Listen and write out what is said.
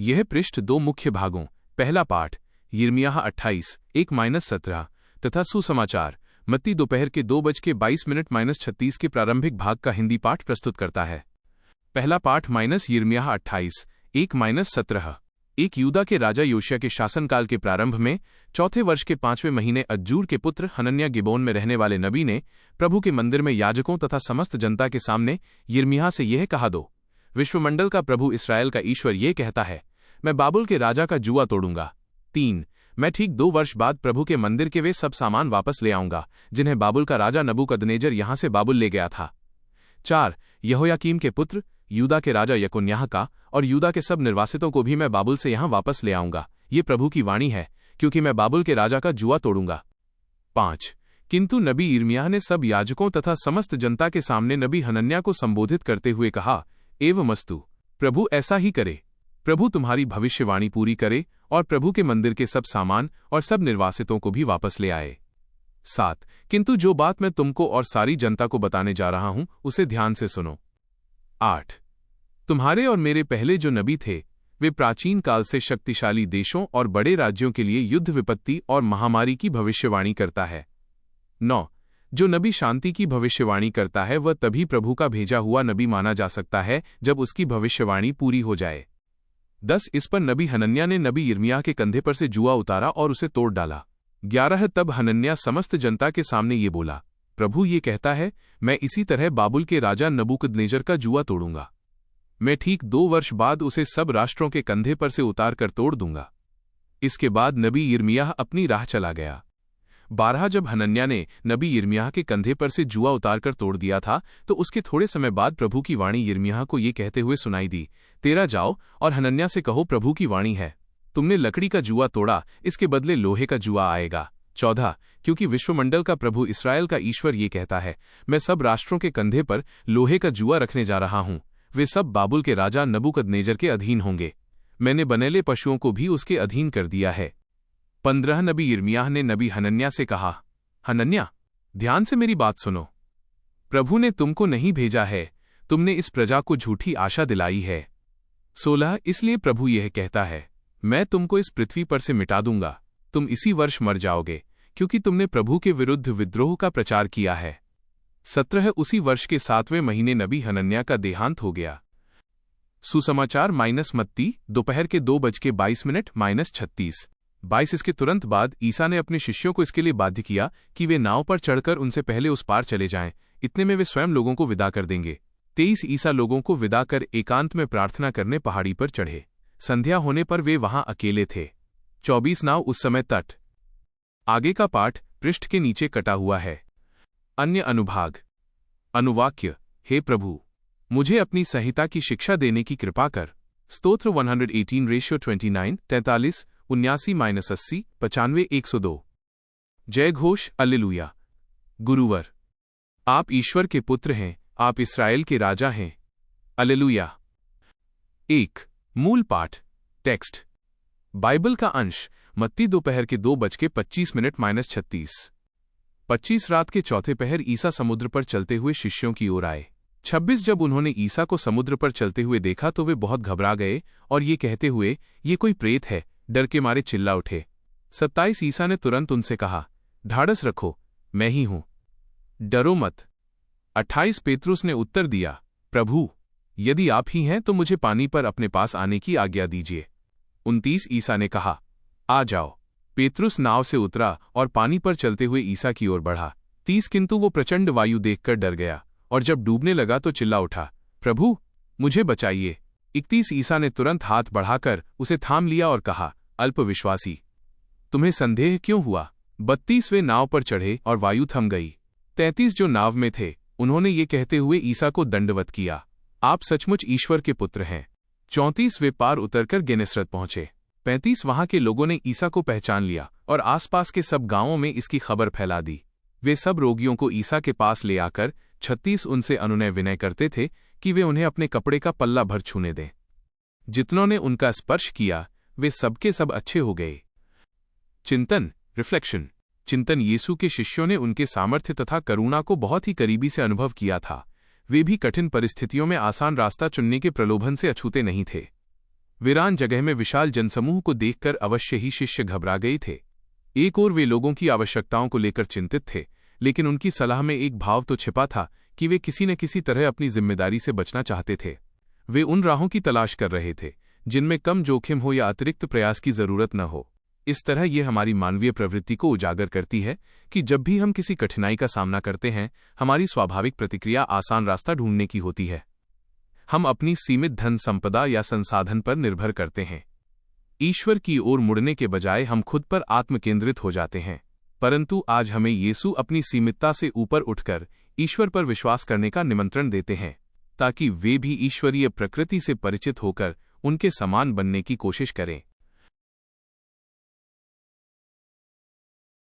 यह पृष्ठ दो मुख्य भागों, पहला पाठ यिर्मयाह 28, 1-17 तथा सुसमाचार मत्ती दोपहर के 2:22 के प्रारंभिक भाग का हिंदी पाठ प्रस्तुत करता है। पहला पाठ यिर्मयाह 28, 1-17। एक यूदा के राजा योशिया के शासनकाल के प्रारंभ में चौथे वर्ष के 5वें महीने अज्जूर के पुत्र हनन्याह गिबोन में रहने वाले नबी ने प्रभु के मंदिर में याजकों तथा समस्त जनता के सामने यिर्मयाह से यह कहा, दो विश्वमंडल का प्रभु इस्राएल का ईश्वर ये कहता है, मैं बाबुल के राजा का जुआ तोड़ूंगा। 3 मैं ठीक 2 वर्ष बाद प्रभु के मंदिर के वे सब सामान वापस ले आऊंगा जिन्हें बाबुल का राजा नबूकदनेजर यहां से बाबुल ले गया था। 4 यहोयाकीम के पुत्र यूदा के राजा यकोन्याह का और यूदा के सब निर्वासितों को भी मैं बाबुल से यहां वापस ले आऊंगा, ये प्रभु की वाणी है, क्योंकि मैं बाबुल के राजा का जुआ तोड़ूंगा। 5 किंतु नबी यिर्मयाह ने सब याजकों तथा समस्त जनता के सामने नबी हनन्याह को संबोधित करते हुए कहा, एवमस्तु, प्रभु ऐसा ही करे, प्रभु तुम्हारी भविष्यवाणी पूरी करे और प्रभु के मंदिर के सब सामान और सब निर्वासितों को भी वापस ले आए। 7 किंतु जो बात मैं तुमको और सारी जनता को बताने जा रहा हूं उसे ध्यान से सुनो। 8 तुम्हारे और मेरे पहले जो नबी थे वे प्राचीन काल से शक्तिशाली देशों और बड़े राज्यों के लिए युद्ध विपत्ति और महामारी की भविष्यवाणी करता है। 9 जो नबी शांति की भविष्यवाणी करता है वह तभी प्रभु का भेजा हुआ नबी माना जा सकता है जब उसकी भविष्यवाणी पूरी हो जाए। 10 इस पर नबी हनन्याह ने नबी यिर्मयाह के कंधे पर से जुआ उतारा और उसे तोड़ डाला। 11 तब हनन्याह समस्त जनता के सामने ये बोला, प्रभु ये कहता है, मैं इसी तरह बाबुल के राजा नबूकदनेजर का जुआ तोड़ूंगा। मैं ठीक 2 वर्ष बाद उसे सब राष्ट्रों के कंधे पर से उतार कर तोड़ दूंगा। इसके बाद नबी यिर्मयाह अपनी राह चला गया। 12 जब हनन्याह ने नबी यिर्मयाह के कंधे पर से जुआ उतारकर तोड़ दिया था तो उसके थोड़े समय बाद प्रभु की वाणी यिर्मयाह को ये कहते हुए सुनाई दी, तेरा जाओ और हनन्याह से कहो, प्रभु की वाणी है, तुमने लकड़ी का जुआ तोड़ा, इसके बदले लोहे का जुआ आएगा। 14 क्योंकि विश्वमंडल का प्रभु इस्राएल का ईश्वर ये कहता है, मैं सब राष्ट्रों के कंधे पर लोहे का जुआ रखने जा रहा हूं, वे सब बाबुल के राजा नबूकदनेजर के अधीन होंगे, मैंने बनेले पशुओं को भी उसके अधीन कर दिया है। 15 नबी यिर्मयाह ने नबी हनन्याह से कहा, हनन्याह ध्यान से मेरी बात सुनो, प्रभु ने तुमको नहीं भेजा है, तुमने इस प्रजा को झूठी आशा दिलाई है। 16 इसलिए प्रभु यह कहता है, मैं तुमको इस पृथ्वी पर से मिटा दूंगा, तुम इसी वर्ष मर जाओगे, क्योंकि तुमने प्रभु के विरुद्ध विद्रोह का प्रचार किया है। 17 उसी वर्ष के 7वें महीने नबी हनन्याह का देहांत हो गया। सुसमाचार मत्ती दोपहर के 2:22 22 इसके तुरंत बाद ईसा ने अपने शिष्यों को इसके लिए बाध्य किया कि वे नाव पर चढ़कर उनसे पहले उस पार चले जाएं, इतने में वे स्वयं लोगों को विदा कर देंगे। 23 ईसा लोगों को विदा कर एकांत में प्रार्थना करने पहाड़ी पर चढ़े। संध्या होने पर वे वहां अकेले थे। 24 नाव उस समय तट। आगे का पाठ पृष्ठ के नीचे कटा हुआ है। अन्य अनुभाग। अनुवाक्य, हे प्रभु, मुझे अपनी संहिता की शिक्षा देने की कृपा कर। स्तोत्र 118:29, 43, 79-80, 95, 102। जय घोष, alleluia। गुरुवर, आप ईश्वर के पुत्र हैं, आप इस्राएल के राजा हैं, alleluia। 1 मूल पाठ। टेक्स्ट बाइबल का अंश मत्ती दोपहर के 2:25 25 रात के चौथे पहर ईसा समुद्र पर चलते हुए शिष्यों की ओर आए। 26 जब उन्होंने ईसा को समुद्र पर चलते हुए देखा तो वे बहुत घबरा गए और ये कहते हुए, ये कोई प्रेत है, डर के मारे चिल्ला उठे। 27 ईसा ने तुरंत उनसे कहा, ढाढ़स रखो, मैं ही हूं, डरो मत। 28 पेतरुस ने उत्तर दिया, प्रभु, यदि आप ही हैं तो मुझे पानी पर अपने पास आने की आज्ञा दीजिए। 29 ईसा ने कहा, आ जाओ। पेतरुस नाव से उतरा और पानी पर चलते हुए ईसा की ओर बढ़ा। 30 किंतु वो प्रचंड वायु देखकर डर गया और जब डूबने लगा तो चिल्ला उठा, प्रभु, मुझे बचाइए। 31 ईसा ने तुरंत हाथ बढ़ाकर उसे थाम लिया और कहा, अल्पविश्वासी, तुम्हें संदेह क्यों हुआ? 32 वे नाव पर चढ़े और वायु थम गई। 33 जो नाव में थे उन्होंने ये कहते हुए ईसा को दंडवत किया, आप सचमुच ईश्वर के पुत्र हैं। 34 वे पार उतरकर गेनेसरत पहुंचे। 35 वहां के लोगों ने ईसा को पहचान लिया और आसपास के सब गांवों में इसकी खबर फैला दी। वे सब रोगियों को ईसा के पास ले आकर 36 उनसे अनुनय विनय करते थे कि वे उन्हें अपने कपड़े का पल्ला भर छूने दें। जितनों ने उनका स्पर्श किया वे सबके सब अच्छे हो गए। चिंतन, रिफ्लेक्शन। चिंतन, यीशु के शिष्यों ने उनके सामर्थ्य तथा करुणा को बहुत ही करीबी से अनुभव किया था। वे भी कठिन परिस्थितियों में आसान रास्ता चुनने के प्रलोभन से अछूते नहीं थे। वीरान जगह में विशाल जनसमूह को देखकर अवश्य ही शिष्य घबरा गए थे। एक ओर वे लोगों की आवश्यकताओं को लेकर चिंतित थे, लेकिन उनकी सलाह में एक भाव तो छिपा था कि वे किसी न किसी तरह अपनी जिम्मेदारी से बचना चाहते थे। वे उन राहों की तलाश कर रहे थे जिनमें कम जोखिम हो या अतिरिक्त प्रयास की जरूरत न हो। इस तरह ये हमारी मानवीय प्रवृत्ति को उजागर करती है कि जब भी हम किसी कठिनाई का सामना करते हैं, हमारी स्वाभाविक प्रतिक्रिया आसान रास्ता ढूंढने की होती है। हम अपनी सीमित धन संपदा या संसाधन पर निर्भर करते हैं। ईश्वर की ओर मुड़ने के बजाय हम खुद पर आत्मकेंद्रित हो जाते हैं। परंतु आज हमें यीशु अपनी सीमितता से ऊपर उठकर ईश्वर पर विश्वास करने का निमंत्रण देते हैं, ताकि वे भी ईश्वरीय प्रकृति से परिचित होकर उनके समान बनने की कोशिश करें।